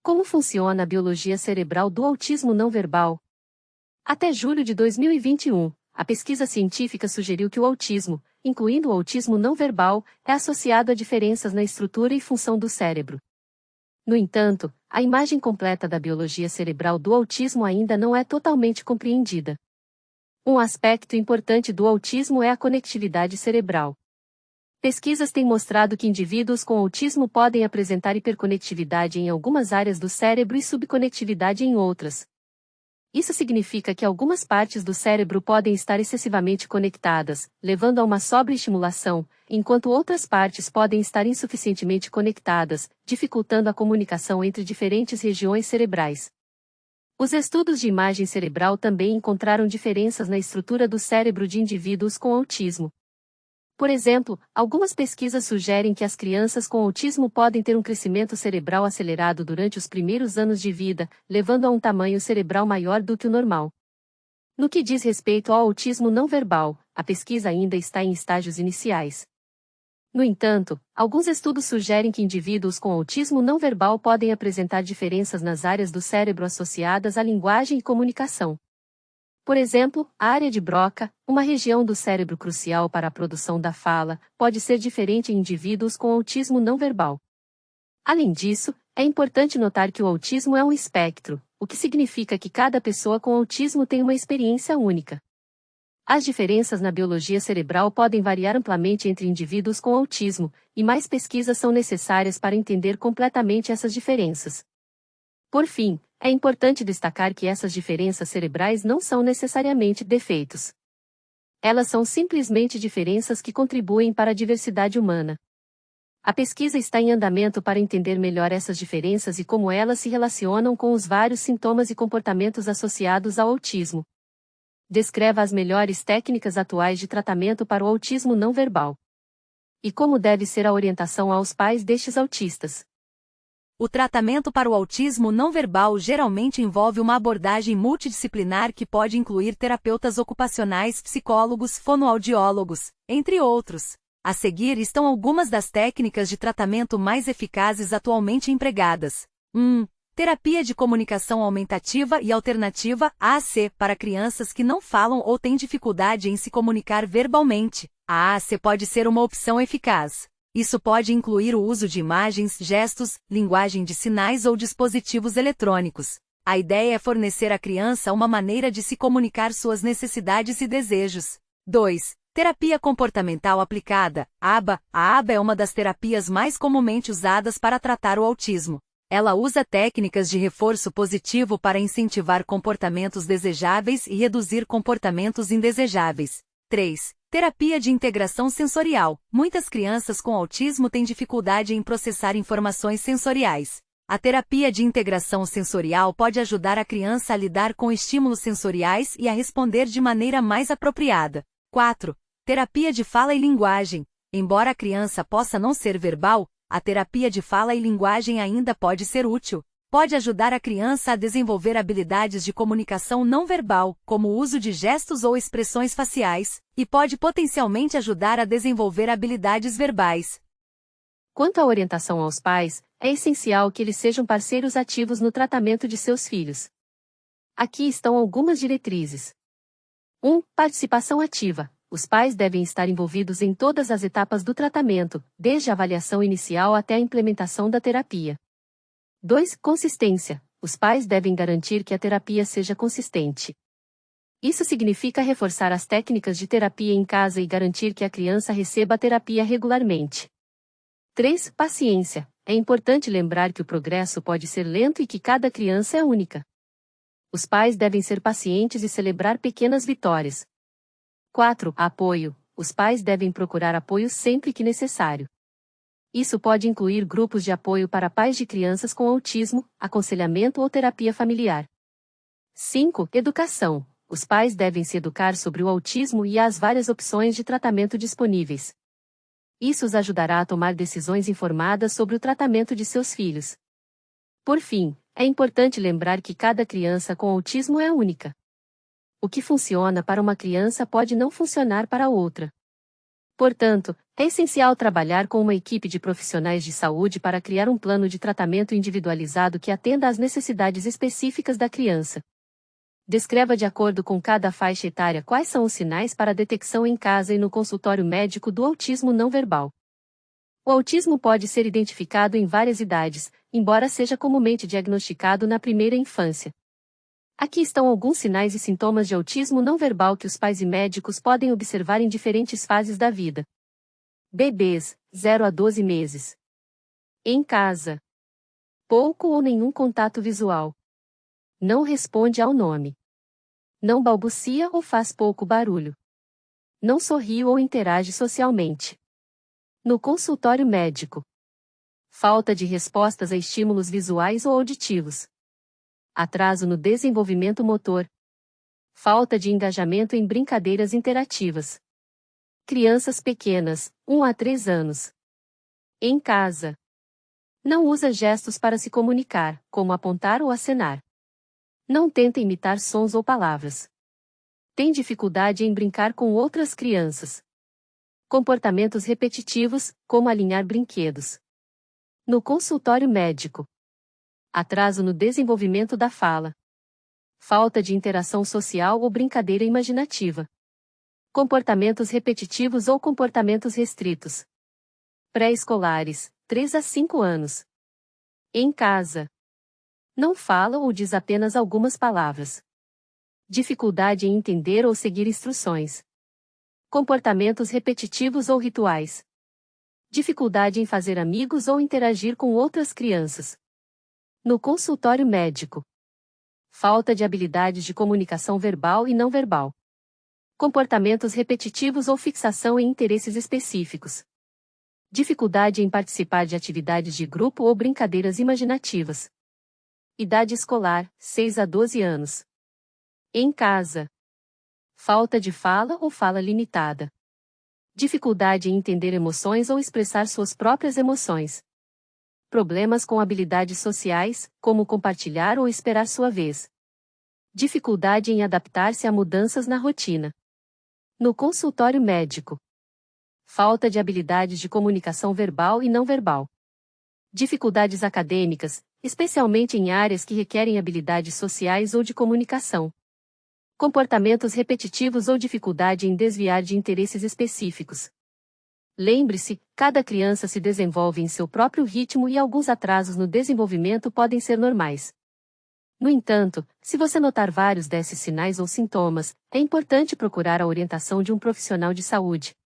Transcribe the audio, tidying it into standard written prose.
Como funciona a biologia cerebral do autismo não verbal? Até julho de 2021, a pesquisa científica sugeriu que o autismo, incluindo o autismo não verbal, é associado a diferenças na estrutura e função do cérebro. No entanto, a imagem completa da biologia cerebral do autismo ainda não é totalmente compreendida. Um aspecto importante do autismo é a conectividade cerebral. Pesquisas têm mostrado que indivíduos com autismo podem apresentar hiperconectividade em algumas áreas do cérebro e subconectividade em outras. Isso significa que algumas partes do cérebro podem estar excessivamente conectadas, levando a uma sobreestimulação, enquanto outras partes podem estar insuficientemente conectadas, dificultando a comunicação entre diferentes regiões cerebrais. Os estudos de imagem cerebral também encontraram diferenças na estrutura do cérebro de indivíduos com autismo. Por exemplo, algumas pesquisas sugerem que as crianças com autismo podem ter um crescimento cerebral acelerado durante os primeiros anos de vida, levando a um tamanho cerebral maior do que o normal. No que diz respeito ao autismo não verbal, a pesquisa ainda está em estágios iniciais. No entanto, alguns estudos sugerem que indivíduos com autismo não verbal podem apresentar diferenças nas áreas do cérebro associadas à linguagem e comunicação. Por exemplo, a área de Broca, uma região do cérebro crucial para a produção da fala, pode ser diferente em indivíduos com autismo não verbal. Além disso, é importante notar que o autismo é um espectro, o que significa que cada pessoa com autismo tem uma experiência única. As diferenças na biologia cerebral podem variar amplamente entre indivíduos com autismo, e mais pesquisas são necessárias para entender completamente essas diferenças. Por fim, é importante destacar que essas diferenças cerebrais não são necessariamente defeitos. Elas são simplesmente diferenças que contribuem para a diversidade humana. A pesquisa está em andamento para entender melhor essas diferenças e como elas se relacionam com os vários sintomas e comportamentos associados ao autismo. Descreva as melhores técnicas atuais de tratamento para o autismo não verbal. E como deve ser a orientação aos pais destes autistas. O tratamento para o autismo não verbal geralmente envolve uma abordagem multidisciplinar que pode incluir terapeutas ocupacionais, psicólogos, fonoaudiólogos, entre outros. A seguir estão algumas das técnicas de tratamento mais eficazes atualmente empregadas. 1. Terapia de comunicação aumentativa e alternativa, AAC, para crianças que não falam ou têm dificuldade em se comunicar verbalmente. A AAC pode ser uma opção eficaz. Isso pode incluir o uso de imagens, gestos, linguagem de sinais ou dispositivos eletrônicos. A ideia é fornecer à criança uma maneira de se comunicar suas necessidades e desejos. 2. Terapia comportamental aplicada, ABA. A ABA é uma das terapias mais comumente usadas para tratar o autismo. Ela usa técnicas de reforço positivo para incentivar comportamentos desejáveis e reduzir comportamentos indesejáveis. 3. Terapia de integração sensorial. Muitas crianças com autismo têm dificuldade em processar informações sensoriais. A terapia de integração sensorial pode ajudar a criança a lidar com estímulos sensoriais e a responder de maneira mais apropriada. 4. Terapia de fala e linguagem. Embora a criança possa não ser verbal, a terapia de fala e linguagem ainda pode ser útil. Pode ajudar a criança a desenvolver habilidades de comunicação não verbal, como o uso de gestos ou expressões faciais, e pode potencialmente ajudar a desenvolver habilidades verbais. Quanto à orientação aos pais, é essencial que eles sejam parceiros ativos no tratamento de seus filhos. Aqui estão algumas diretrizes. 1. Participação ativa. Os pais devem estar envolvidos em todas as etapas do tratamento, desde a avaliação inicial até a implementação da terapia. 2. Consistência. Os pais devem garantir que a terapia seja consistente. Isso significa reforçar as técnicas de terapia em casa e garantir que a criança receba a terapia regularmente. 3. Paciência. É importante lembrar que o progresso pode ser lento e que cada criança é única. Os pais devem ser pacientes e celebrar pequenas vitórias. 4. Apoio. Os pais devem procurar apoio sempre que necessário. Isso pode incluir grupos de apoio para pais de crianças com autismo, aconselhamento ou terapia familiar. 5. Educação. Os pais devem se educar sobre o autismo e as várias opções de tratamento disponíveis. Isso os ajudará a tomar decisões informadas sobre o tratamento de seus filhos. Por fim, é importante lembrar que cada criança com autismo é única. O que funciona para uma criança pode não funcionar para outra. Portanto, é essencial trabalhar com uma equipe de profissionais de saúde para criar um plano de tratamento individualizado que atenda às necessidades específicas da criança. Descreva de acordo com cada faixa etária quais são os sinais para detecção em casa e no consultório médico do autismo não verbal. O autismo pode ser identificado em várias idades, embora seja comumente diagnosticado na primeira infância. Aqui estão alguns sinais e sintomas de autismo não verbal que os pais e médicos podem observar em diferentes fases da vida. Bebês, 0 a 12 meses. Em casa. Pouco ou nenhum contato visual. Não responde ao nome. Não balbucia ou faz pouco barulho. Não sorri ou interage socialmente. No consultório médico. Falta de respostas a estímulos visuais ou auditivos. Atraso no desenvolvimento motor. Falta de engajamento em brincadeiras interativas. Crianças pequenas, 1 a 3 anos. Em casa. Não usa gestos para se comunicar, como apontar ou acenar. Não tenta imitar sons ou palavras. Tem dificuldade em brincar com outras crianças. Comportamentos repetitivos, como alinhar brinquedos. No consultório médico. Atraso no desenvolvimento da fala. Falta de interação social ou brincadeira imaginativa. Comportamentos repetitivos ou comportamentos restritos. Pré-escolares, 3 a 5 anos. Em casa. Não fala ou diz apenas algumas palavras. Dificuldade em entender ou seguir instruções. Comportamentos repetitivos ou rituais. Dificuldade em fazer amigos ou interagir com outras crianças. No consultório médico. Falta de habilidades de comunicação verbal e não verbal. Comportamentos repetitivos ou fixação em interesses específicos. Dificuldade em participar de atividades de grupo ou brincadeiras imaginativas. Idade escolar, 6 a 12 anos. Em casa. Falta de fala ou fala limitada. Dificuldade em entender emoções ou expressar suas próprias emoções. Problemas com habilidades sociais, como compartilhar ou esperar sua vez. Dificuldade em adaptar-se a mudanças na rotina. No consultório médico. Falta de habilidades de comunicação verbal e não verbal. Dificuldades acadêmicas, especialmente em áreas que requerem habilidades sociais ou de comunicação. Comportamentos repetitivos ou dificuldade em desviar de interesses específicos. Lembre-se, cada criança se desenvolve em seu próprio ritmo e alguns atrasos no desenvolvimento podem ser normais. No entanto, se você notar vários desses sinais ou sintomas, é importante procurar a orientação de um profissional de saúde.